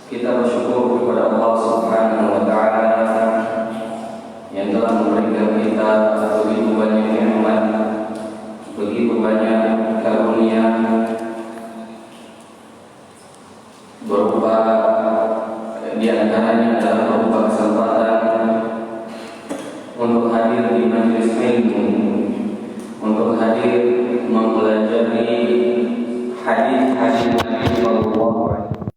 Kita bersyukur kepada Allah Subhanahu wa taala yang telah memberikan kita begitu banyak nikmat, begitu banyak karunia berupa di antaranya adalah berupa kesempatan untuk hadir di majelis ilmu, untuk hadir mempelajari hadis-hadis Nabi sallallahu alaihi wasallam,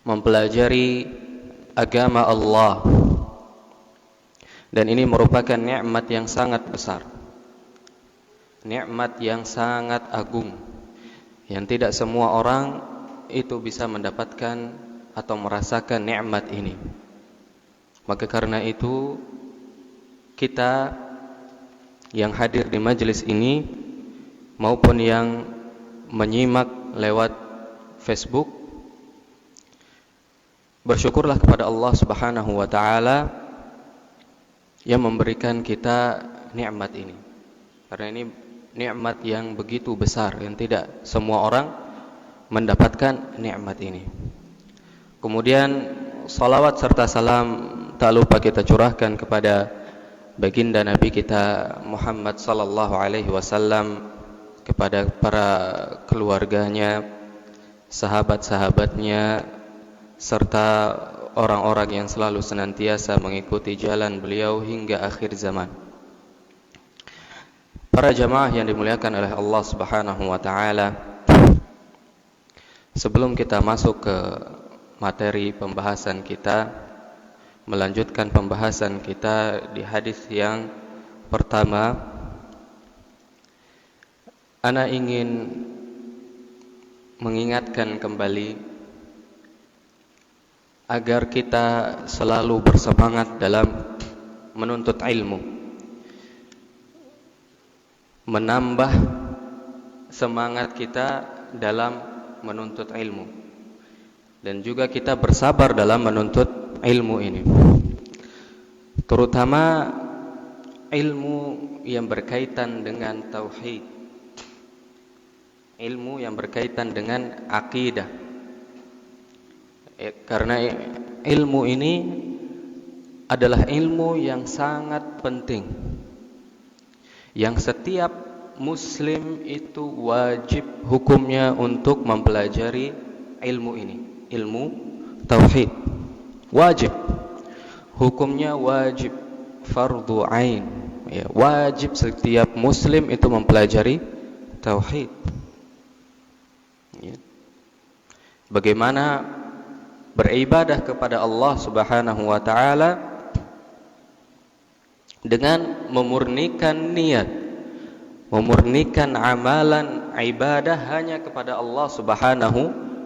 mempelajari agama Allah. Dan ini merupakan nikmat yang sangat besar, nikmat yang sangat agung, yang tidak semua orang itu bisa mendapatkan atau merasakan nikmat ini. Maka karena itu kita yang hadir di majelis ini maupun yang menyimak lewat Facebook, bersyukurlah kepada Allah Subhanahu wa taala yang memberikan kita nikmat ini. Karena ini nikmat yang begitu besar yang tidak semua orang mendapatkan nikmat ini. Kemudian salawat serta salam tak lupa kita curahkan kepada baginda Nabi kita Muhammad sallallahu alaihi wasallam, kepada para keluarganya, sahabat-sahabatnya, serta orang-orang yang selalu senantiasa mengikuti jalan beliau hingga akhir zaman. Para jamaah yang dimuliakan oleh Allah Subhanahu wa taala, sebelum kita masuk ke materi pembahasan kita, melanjutkan pembahasan kita di hadis yang pertama, ana ingin mengingatkan kembali agar kita selalu bersemangat dalam menuntut ilmu, menambah semangat kita dalam menuntut ilmu, dan juga kita bersabar dalam menuntut ilmu ini, terutama ilmu yang berkaitan dengan tauhid, ilmu yang berkaitan dengan akidah. Karena ilmu ini adalah ilmu yang sangat penting, yang setiap muslim itu wajib hukumnya untuk mempelajari ilmu ini, ilmu tauhid. Wajib, hukumnya wajib, fardu ain, ya, wajib setiap muslim itu mempelajari tauhid. Ya. Bagaimana beribadah kepada Allah Subhanahu wa taala dengan memurnikan niat, memurnikan amalan ibadah hanya kepada Allah Subhanahu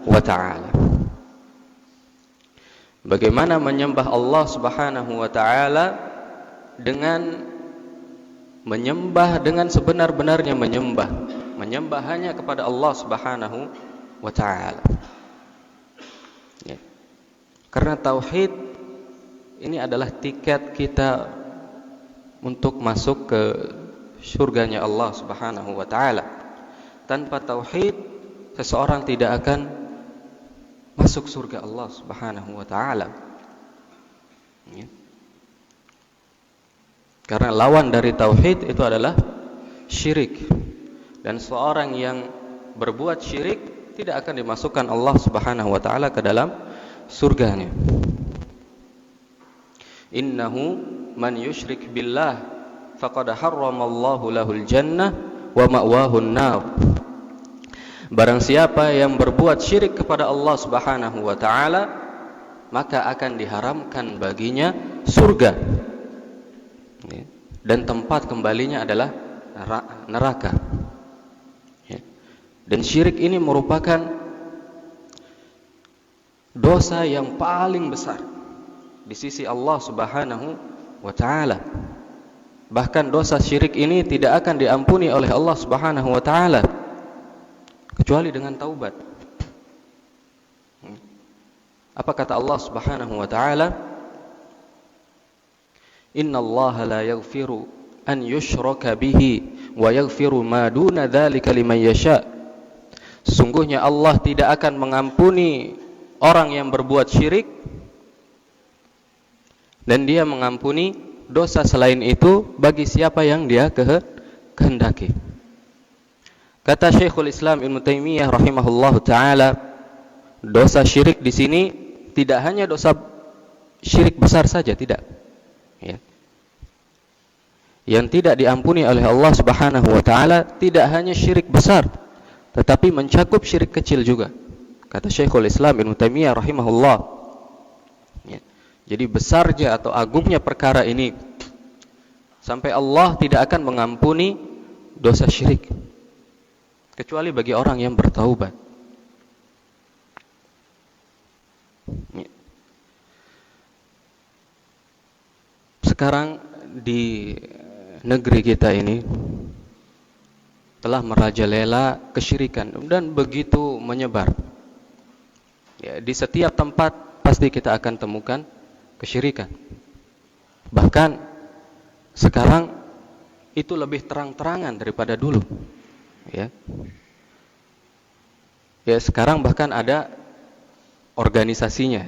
wa taala. Bagaimana menyembah Allah Subhanahu wa taala dengan menyembah dengan sebenar-benarnya menyembah, menyembah hanya kepada Allah Subhanahu wa taala. Ya. Karena tauhid ini adalah tiket kita untuk masuk ke surganya Allah Subhanahu wa taala. Tanpa tauhid seseorang tidak akan masuk surga Allah Subhanahu wa taala. Ya. Karena lawan dari tauhid itu adalah syirik. Dan seorang yang berbuat syirik tidak akan dimasukkan Allah Subhanahu wa taala ke dalam surganya. Innahu man yusyrik billah faqad harramallahu lahul jannah wa ma'wahun nar. Barang siapa yang berbuat syirik kepada Allah Subhanahu wa taala, maka akan diharamkan baginya surga, dan tempat kembalinya adalah neraka. Dan syirik ini merupakan dosa yang paling besar di sisi Allah Subhanahu wa taala. Bahkan dosa syirik ini tidak akan diampuni oleh Allah Subhanahu wa taala kecuali dengan taubat. Apa kata Allah Subhanahu wa taala? Innallaha la yaghfiru an yushraka bihi wa yaghfiru ma duna dzalika liman yasha. Sesungguhnya Allah tidak akan mengampuni orang yang berbuat syirik, dan Dia mengampuni dosa selain itu bagi siapa yang Dia kehendaki. Kata Syekhul Islam Ibnu Taimiyah rahimahullahu taala, dosa syirik di sini tidak hanya dosa syirik besar saja, tidak. Ya. Yang tidak diampuni oleh Allah Subhanahu wa taala tidak hanya syirik besar, tetapi mencakup syirik kecil juga. Kata Syekhul Islam Ibnu Taimiyah rahimahullah. Ya. Jadi besarnya atau agungnya perkara ini sampai Allah tidak akan mengampuni dosa syirik kecuali bagi orang yang bertaubat. Sekarang di negeri kita ini telah merajalela kesyirikan dan begitu menyebar. Ya, di setiap tempat pasti kita akan temukan kesyirikan. Bahkan sekarang itu lebih terang-terangan daripada dulu. Ya, sekarang bahkan ada organisasinya,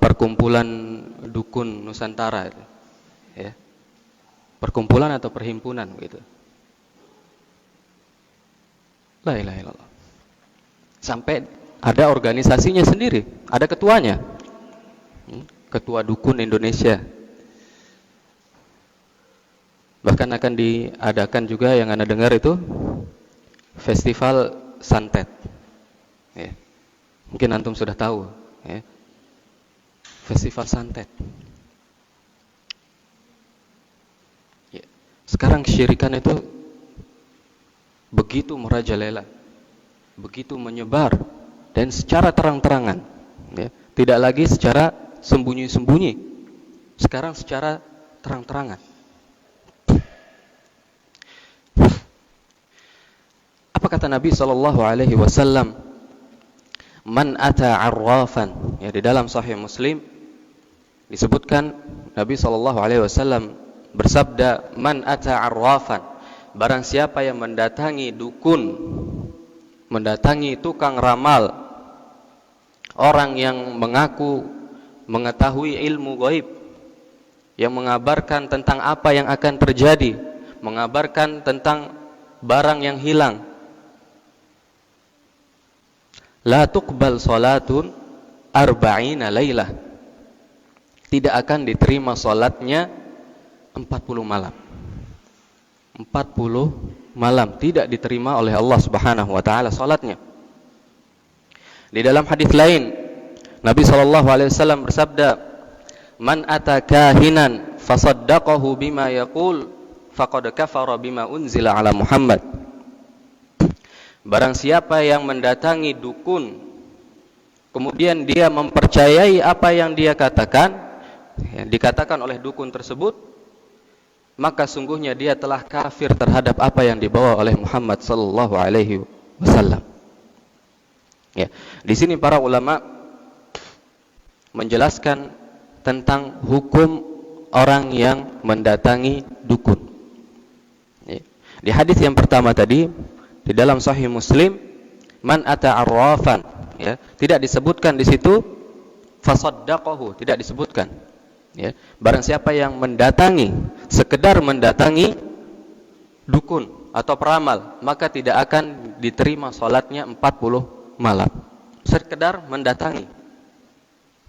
perkumpulan dukun Nusantara, ya, perkumpulan atau perhimpunan gitu. La ilaha illallah. Sampai ada organisasinya sendiri, ada ketuanya, Ketua Dukun Indonesia. Bahkan akan diadakan juga yang Anda dengar itu Festival Santet. Ya. Mungkin antum sudah tahu, ya. Festival Santet. Ya. Sekarang kesyirikan itu begitu merajalela, begitu menyebar dan secara terang-terangan, ya. Tidak lagi secara sembunyi-sembunyi. Sekarang secara terang-terangan. Apa kata Nabi SAW? Man ata arrafan. Ya, di dalam Sahih Muslim disebutkan Nabi SAW bersabda, man ata arrafan. Barang siapa yang mendatangi dukun, mendatangi tukang ramal, orang yang mengaku mengetahui ilmu gaib, yang mengabarkan tentang apa yang akan terjadi, mengabarkan tentang barang yang hilang, la tuqbal salatun arba'ina lailah. Tidak akan diterima salatnya 40 malam. 40 malam tidak diterima oleh Allah Subhanahu wa taala salatnya. Di dalam hadis lain Nabi SAW bersabda, man ata kahinan fasaddaqahu bima yaqul faqad kafara bima unzila ala Muhammad. Barang siapa yang mendatangi dukun, kemudian dia mempercayai apa yang dia katakan, yang dikatakan oleh dukun tersebut, maka sungguhnya dia telah kafir terhadap apa yang dibawa oleh Muhammad sallallahu alaihi wasallam. Ya, di sini para ulama menjelaskan tentang hukum orang yang mendatangi dukun. Ya. Di hadis yang pertama tadi di dalam Sahih Muslim, man ata arrafan, ya, tidak disebutkan di situ fasaddaqahu, tidak disebutkan, ya. Barang siapa yang mendatangi, sekedar mendatangi dukun atau peramal, maka tidak akan diterima salatnya 40 malam. Sekedar mendatangi.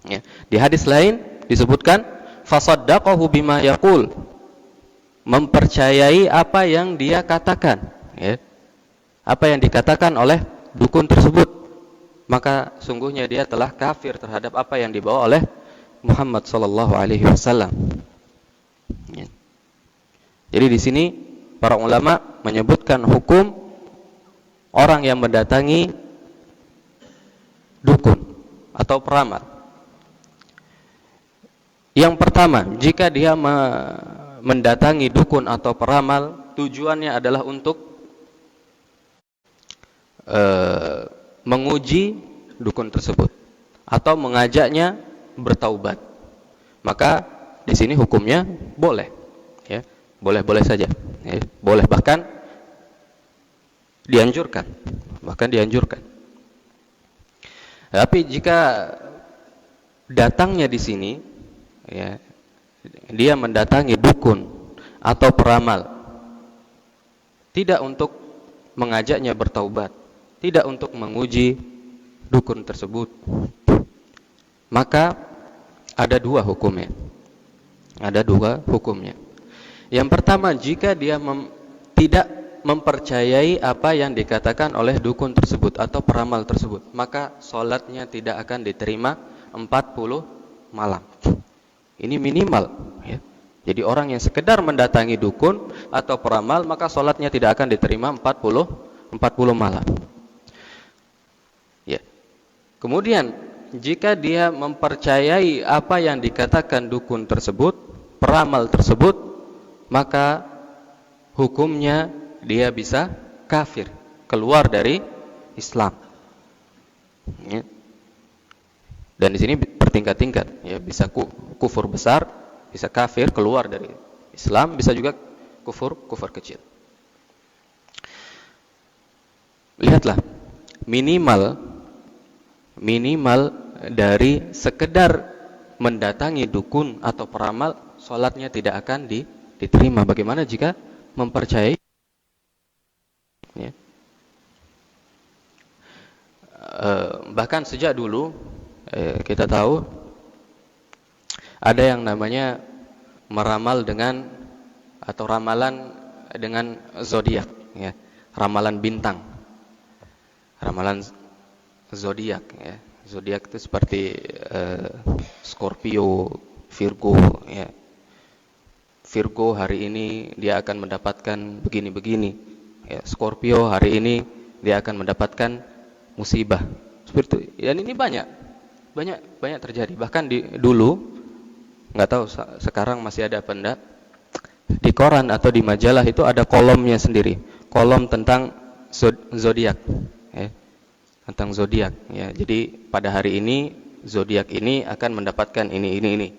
Ya. Di hadis lain disebutkan fasaddaqahu bima yaqul, mempercayai apa yang dia katakan, ya. Apa yang dikatakan oleh dukun tersebut, maka sungguhnya dia telah kafir terhadap apa yang dibawa oleh Muhammad sallallahu alaihi wasallam. Ya. Jadi di sini para ulama menyebutkan hukum orang yang mendatangi dukun atau peramal. Yang pertama, jika dia mendatangi dukun atau peramal, tujuannya adalah untuk menguji dukun tersebut atau mengajaknya bertaubat, maka di sini hukumnya boleh, ya, boleh saja, ya, boleh. Bahkan dianjurkan, bahkan dianjurkan. Tapi jika datangnya di sini, ya, dia mendatangi dukun atau peramal, tidak untuk mengajaknya bertaubat, tidak untuk menguji dukun tersebut, maka ada dua hukumnya. Ada dua hukumnya. Yang pertama, jika dia tidak mempercayai apa yang dikatakan oleh dukun tersebut atau peramal tersebut, maka sholatnya tidak akan diterima 40 malam. Ini minimal, ya. Jadi orang yang sekedar mendatangi dukun atau peramal, maka sholatnya tidak akan diterima 40 malam. Ya. Kemudian jika dia mempercayai apa yang dikatakan dukun tersebut, peramal tersebut, maka hukumnya dia bisa kafir, keluar dari Islam. Ya. Dan di sini bertingkat-tingkat, ya, bisa kufur besar, bisa kafir, keluar dari Islam, bisa juga kufur kecil. Lihatlah, minimal dari sekedar mendatangi dukun atau peramal, sholatnya tidak akan diterima. Bagaimana jika mempercayai? Ya. Bahkan sejak dulu kita tahu ada yang namanya meramal dengan atau ramalan dengan zodiak, ya, ramalan bintang, ramalan zodiak, ya. Zodiak itu seperti Scorpio, Virgo, ya. Virgo hari ini dia akan mendapatkan begini-begini, ya. Scorpio hari ini dia akan mendapatkan musibah. Seperti itu. Dan ini banyak terjadi. Bahkan dulu, nggak tahu sekarang masih ada apa enggak, di koran atau di majalah itu ada kolomnya sendiri, kolom tentang zodiak, ya. Tentang zodiak, ya. Jadi pada hari ini zodiak ini akan mendapatkan ini,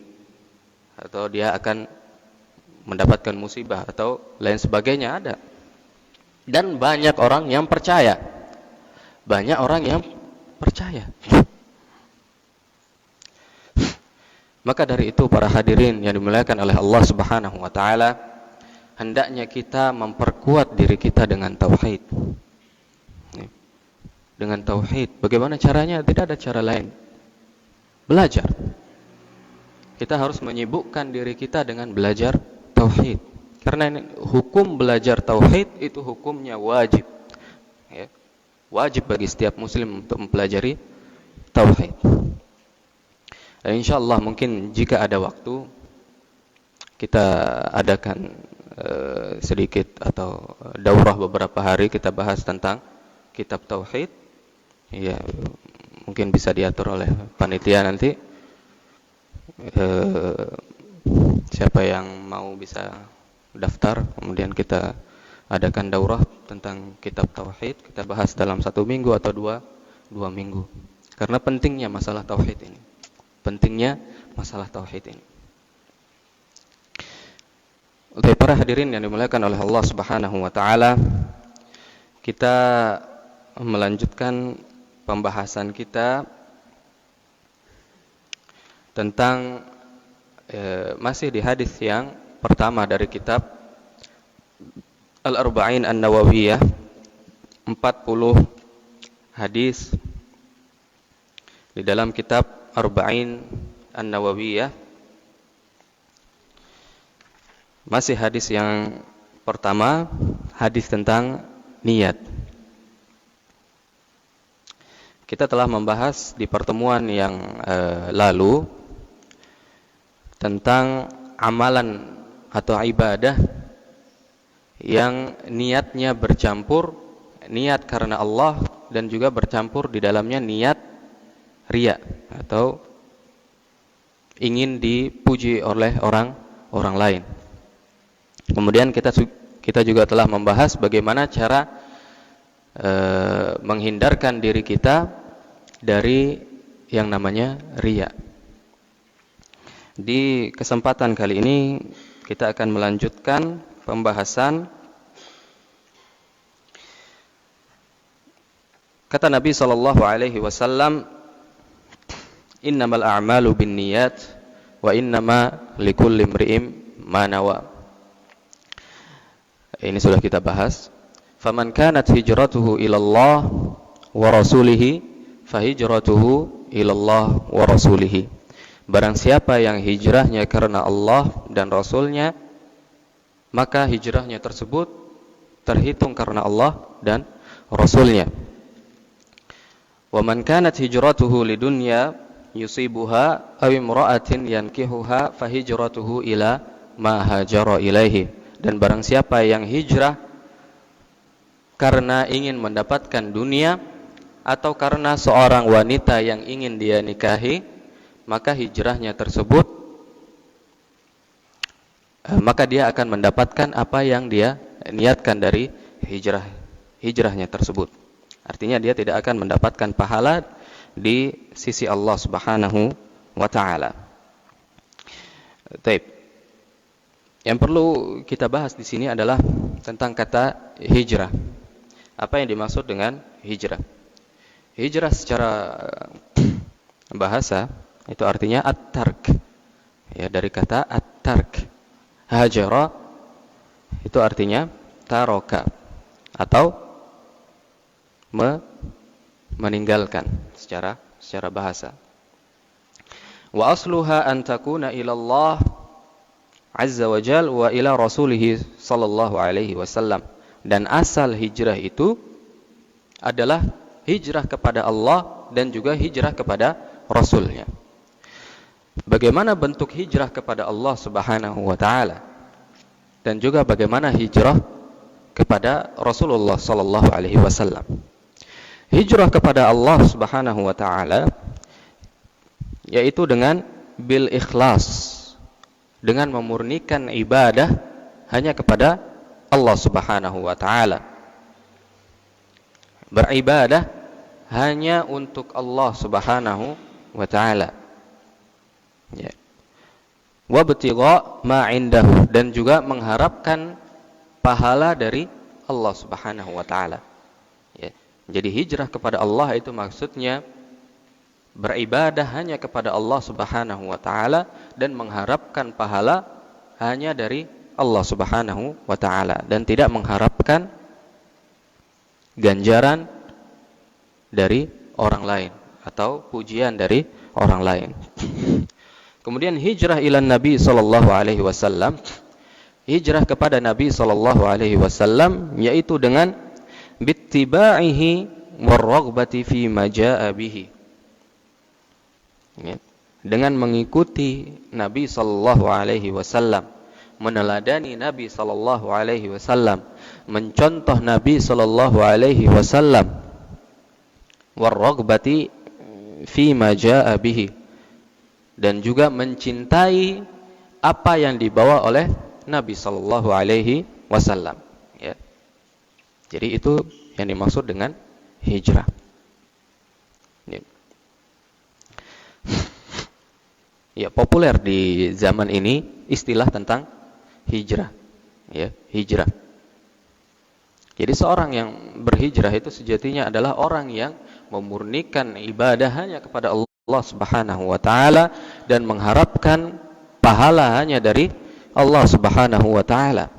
atau dia akan mendapatkan musibah atau lain sebagainya, ada. Dan banyak orang yang percaya. Maka dari itu para hadirin yang dimuliakan oleh Allah Subhanahu wa taala, hendaknya kita memperkuat diri kita dengan tauhid. Dengan tauhid. Bagaimana caranya? Tidak ada cara lain. Belajar. Kita harus menyibukkan diri kita dengan belajar tauhid. Karena ini, hukum belajar tauhid itu hukumnya wajib. Ya. Wajib bagi setiap muslim untuk mempelajari tauhid. Dan insyaallah mungkin jika ada waktu kita adakan sedikit atau daurah beberapa hari, kita bahas tentang kitab tauhid. Ya, mungkin bisa diatur oleh panitia nanti. Siapa yang mau bisa daftar, kemudian kita adakan daurah tentang kitab tauhid. Kita bahas dalam 1 minggu atau dua minggu. Karena pentingnya masalah tauhid ini. Untuk para hadirin yang dimuliakan oleh Allah Subhanahu wa taala, kita melanjutkan pembahasan kita tentang masih di hadis yang pertama dari kitab Al-Arba'in An-Nawawiyah, 40 hadis di dalam kitab Arba'in An-Nawawiyah. Masih hadis yang pertama, hadis tentang niat. Kita telah membahas di pertemuan yang lalu tentang amalan atau ibadah yang niatnya bercampur, niat karena Allah, dan juga bercampur di dalamnya niat riya atau ingin dipuji oleh orang lain. Kemudian kita juga telah membahas bagaimana cara menghindarkan diri kita dari yang namanya riya. Di kesempatan kali ini kita akan melanjutkan pembahasan Kata Nabi sallallahu alaihi wasallam, "Innamal a'malu binniyat wa innama likulli imri'in ma nawa." Ini sudah kita bahas. Faman kanat hijratuhu ila Allah wa rasulih fahijratuhu ila Allah wa rasulih. Barang siapa yang hijrahnya karena Allah dan Rasulnya, maka hijrahnya tersebut terhitung karena Allah dan Rasulnya. Wa man kanat hijratuhu lidunya yusibuha aw imra'atin yankihuha fahijratuhu ila ma hajara ilaihi. Dan barang siapa yang hijrah karena ingin mendapatkan dunia atau karena seorang wanita yang ingin dia nikahi, maka hijrahnya tersebut maka dia akan mendapatkan apa yang dia niatkan dari hijrahnya tersebut. Artinya dia tidak akan mendapatkan pahala di sisi Allah Subhanahu wa taala. Baik. Yang perlu kita bahas di sini adalah tentang kata hijrah. Apa yang dimaksud dengan hijrah? Hijrah secara bahasa itu artinya at-tark. Ya, dari kata at-tark. Hajara itu artinya taroka atau meninggalkan secara bahasa. Wa asluha an takuna ila Allah azza wa jal wa ila rasulih sallallahu alaihi wasallam. Dan asal hijrah itu adalah hijrah kepada Allah dan juga hijrah kepada Rasulnya. Bagaimana bentuk hijrah kepada Allah Subhanahu wa taala dan juga bagaimana hijrah kepada Rasulullah sallallahu alaihi wasallam. Hijrah kepada Allah Subhanahu wa taala yaitu dengan bil ikhlas, dengan memurnikan ibadah hanya kepada Allah Subhanahu wa taala. Beribadah hanya untuk Allah Subhanahu wa taala. Ya. Wa btigha ma indahu, dan juga mengharapkan pahala dari Allah Subhanahu wa taala. Ya. Jadi hijrah kepada Allah itu maksudnya beribadah hanya kepada Allah Subhanahu wa taala dan mengharapkan pahala hanya dari Allah Subhanahu wa taala dan tidak mengharapkan ganjaran dari orang lain atau pujian dari orang lain. Kemudian hijrah ila Nabi sallallahu alaihi wasallam, hijrah kepada Nabi sallallahu alaihi wasallam yaitu dengan bittiba'ihi warraghbati fi ma jaa'a bihi. Dengan mengikuti Nabi sallallahu alaihi wasallam, meneladani Nabi sallallahu alaihi wasallam, mencontoh Nabi sallallahu alaihi wasallam, warraghbati fi ma jaa'a bihi, dan juga mencintai apa yang dibawa oleh Nabi sallallahu alaihi wasallam, ya. Jadi itu yang dimaksud dengan hijrah. Ya, populer di zaman ini istilah tentang hijrah, ya, hijrah. Jadi seorang yang berhijrah itu sejatinya adalah orang yang memurnikan ibadah hanya kepada Allah Subhanahu wa taala dan mengharapkan pahala hanya dari Allah Subhanahu wa taala.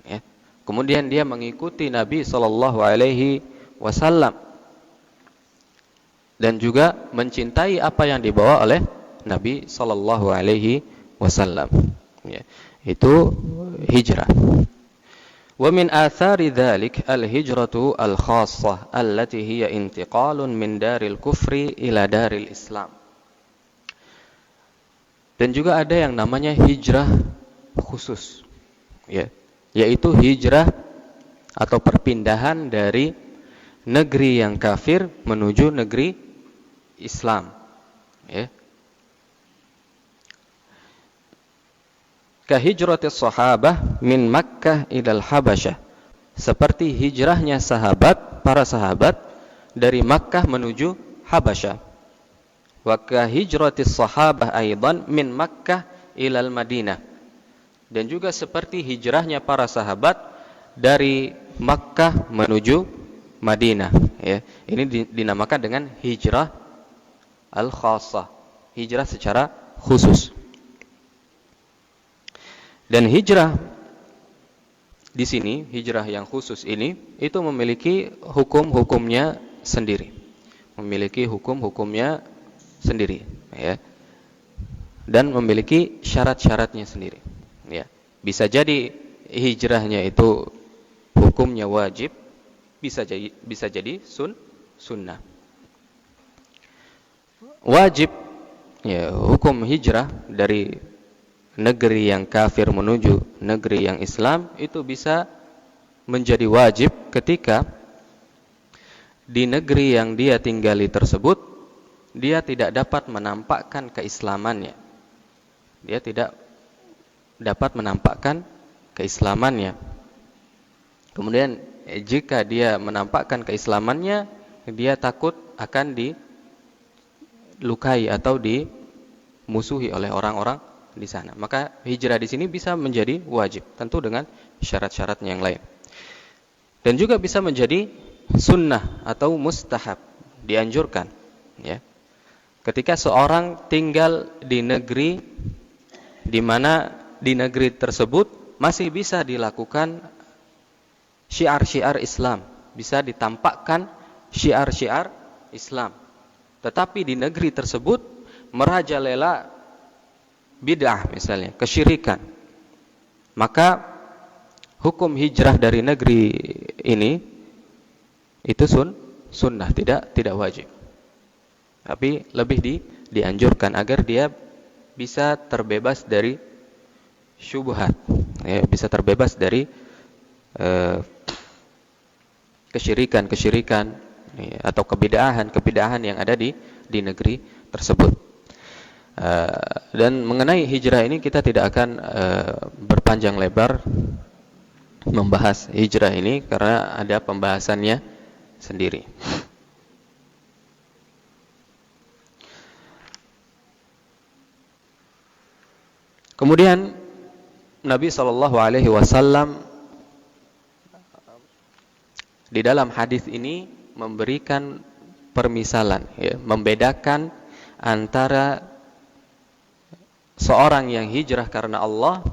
Ya. Kemudian dia mengikuti Nabi sallallahu alaihi wasallam dan juga mencintai apa yang dibawa oleh Nabi sallallahu alaihi wasallam. Ya, itu hijrah. Wa min athari dzalik al-hijratu al-khassah allati hiya intiqalun min daril kufri ila daril Islam. Dan juga ada yang namanya hijrah khusus, ya, yaitu hijrah atau perpindahan dari negeri yang kafir menuju negeri Islam, ya. Kahijratis sahabah min Makkah ilal Habasyah, seperti hijrahnya para sahabat dari Makkah menuju Habasyah. Wa kahijratis sahabah aidan min Makkah ilal Madinah, dan juga seperti hijrahnya para sahabat dari Makkah menuju Madinah, ya. Ini dinamakan dengan hijrah al-khassah, hijrah secara khusus. Dan hijrah di sini, hijrah yang khusus ini itu memiliki hukum-hukumnya sendiri. Memiliki hukum-hukumnya sendiri, ya. Dan memiliki syarat-syaratnya sendiri, ya. Bisa jadi hijrahnya itu hukumnya wajib, bisa jadi sunnah. Wajib, ya, hukum hijrah dari negeri yang kafir menuju negeri yang Islam itu bisa menjadi wajib ketika di negeri yang dia tinggali tersebut dia tidak dapat menampakkan keislamannya. Dia tidak dapat menampakkan keislamannya. Kemudian jika dia menampakkan keislamannya, dia takut akan dilukai atau dimusuhi oleh orang-orang di sana. Maka hijrah di sini bisa menjadi wajib, tentu dengan syarat-syaratnya yang lain. Dan juga bisa menjadi sunnah atau mustahab, dianjurkan, ya. Ketika seorang tinggal di negeri di mana di negeri tersebut masih bisa dilakukan syiar-syiar Islam, bisa ditampakkan syiar-syiar Islam. Tetapi di negeri tersebut merajalela bid'ah, misalnya kesyirikan, maka hukum hijrah dari negeri ini itu sunnah, tidak wajib, tapi lebih dianjurkan agar dia bisa terbebas dari syubhat, ya, bisa terbebas dari kesyirikan ya, atau kebid'ahan yang ada di negeri tersebut. Dan mengenai hijrah ini kita tidak akan berpanjang lebar membahas hijrah ini karena ada pembahasannya sendiri. Kemudian Nabi SAW di dalam hadis ini memberikan permisalan, ya, membedakan antara seorang yang hijrah karena Allah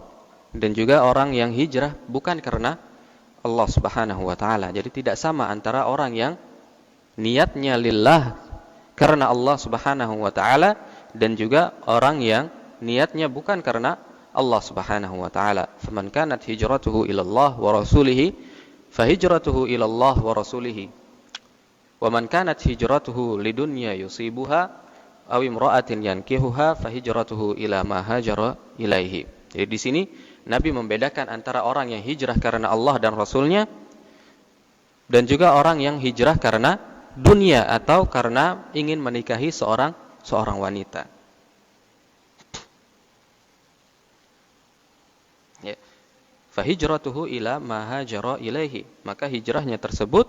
dan juga orang yang hijrah bukan karena Allah Subhanahu wa taala. Jadi tidak sama antara orang yang niatnya lillah karena Allah Subhanahu wa taala dan juga orang yang niatnya bukan karena Allah Subhanahu wa taala. Faman kanat hijratuhu ila Allah wa rasulih fahijratuhu ila Allah wa rasulih. Wa man kanat hijratuhu lidunya yusibuha aw imra'atin yankihuha fahijratuhu ila ma hajara ilaihi. Jadi di sini Nabi membedakan antara orang yang hijrah karena Allah dan Rasulnya dan juga orang yang hijrah karena dunia atau karena ingin menikahi seorang wanita. Ya. Fahijratuhu ila ma hajara ilaihi. Maka hijrahnya tersebut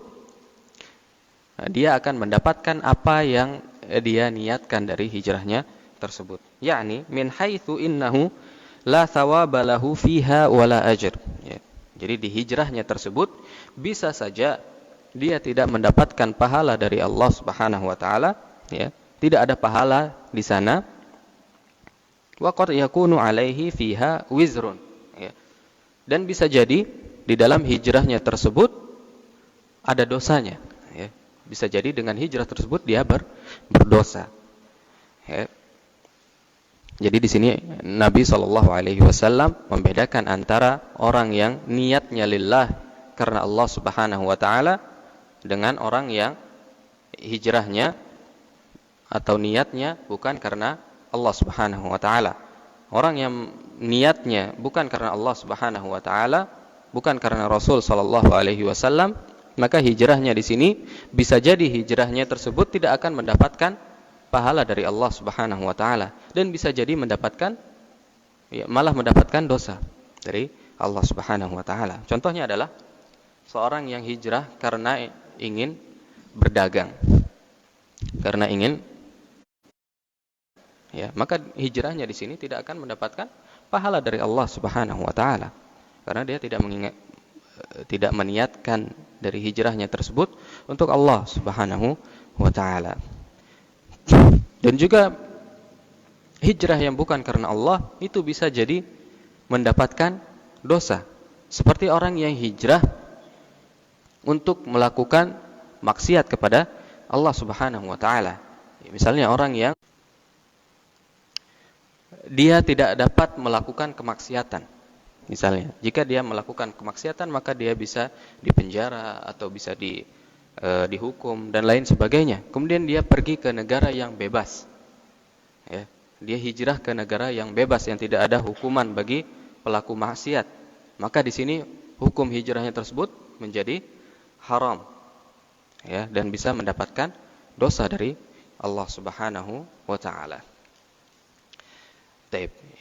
dia akan mendapatkan apa yang dia niatkan dari hijrahnya tersebut. Yakni min haitsu innahu la thawaba lahu fiha wala ajr. Ya. Jadi di hijrahnya tersebut bisa saja dia tidak mendapatkan pahala dari Allah Subhanahu wa taala, ya. Tidak ada pahala di sana. Wa qad yakunu alaihi fiha wizrun. Ya. Dan bisa jadi di dalam hijrahnya tersebut ada dosanya, ya. Bisa jadi dengan hijrah tersebut dia berdosa. Ya. Jadi di sini Nabi SAW membedakan antara orang yang niatnya lillah karena Allah Subhanahu wa taala dengan orang yang hijrahnya atau niatnya bukan karena Allah Subhanahu wa taala. Orang yang niatnya bukan karena Allah Subhanahu wa taala, bukan karena Rasul sallallahu alaihi wasallam, maka hijrahnya di sini bisa jadi hijrahnya tersebut tidak akan mendapatkan pahala dari Allah Subhanahu wa taala dan bisa jadi mendapatkan, ya, malah mendapatkan dosa dari Allah Subhanahu wa taala. Contohnya adalah seorang yang hijrah karena ingin berdagang. Karena ingin, ya, maka hijrahnya di sini tidak akan mendapatkan pahala dari Allah Subhanahu wa taala karena dia tidak mengingat, tidak meniatkan dari hijrahnya tersebut untuk Allah Subhanahu wa taala. Dan juga hijrah yang bukan karena Allah itu bisa jadi mendapatkan dosa. Seperti orang yang hijrah untuk melakukan maksiat kepada Allah Subhanahu wa taala. Misalnya orang yang dia tidak dapat melakukan kemaksiatan. Misalnya, jika dia melakukan kemaksiatan maka dia bisa dipenjara atau bisa dihukum dan lain sebagainya. Kemudian dia pergi ke negara yang bebas. Ya, dia hijrah ke negara yang bebas yang tidak ada hukuman bagi pelaku maksiat. Maka di sini hukum hijrahnya tersebut menjadi haram. Ya, dan bisa mendapatkan dosa dari Allah Subhanahu wa taala.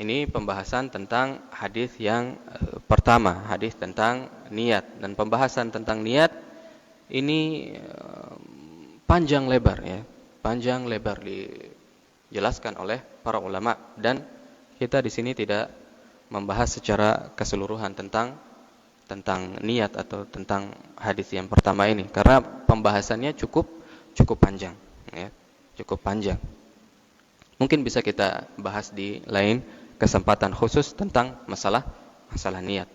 Ini pembahasan tentang hadis yang pertama, hadis tentang niat. Dan pembahasan tentang niat ini panjang lebar ya. Panjang lebar dijelaskan oleh para ulama dan kita di sini tidak membahas secara keseluruhan tentang niat atau tentang hadis yang pertama ini karena pembahasannya cukup panjang ya. Cukup panjang. Mungkin bisa kita bahas di lain kesempatan khusus tentang masalah niat.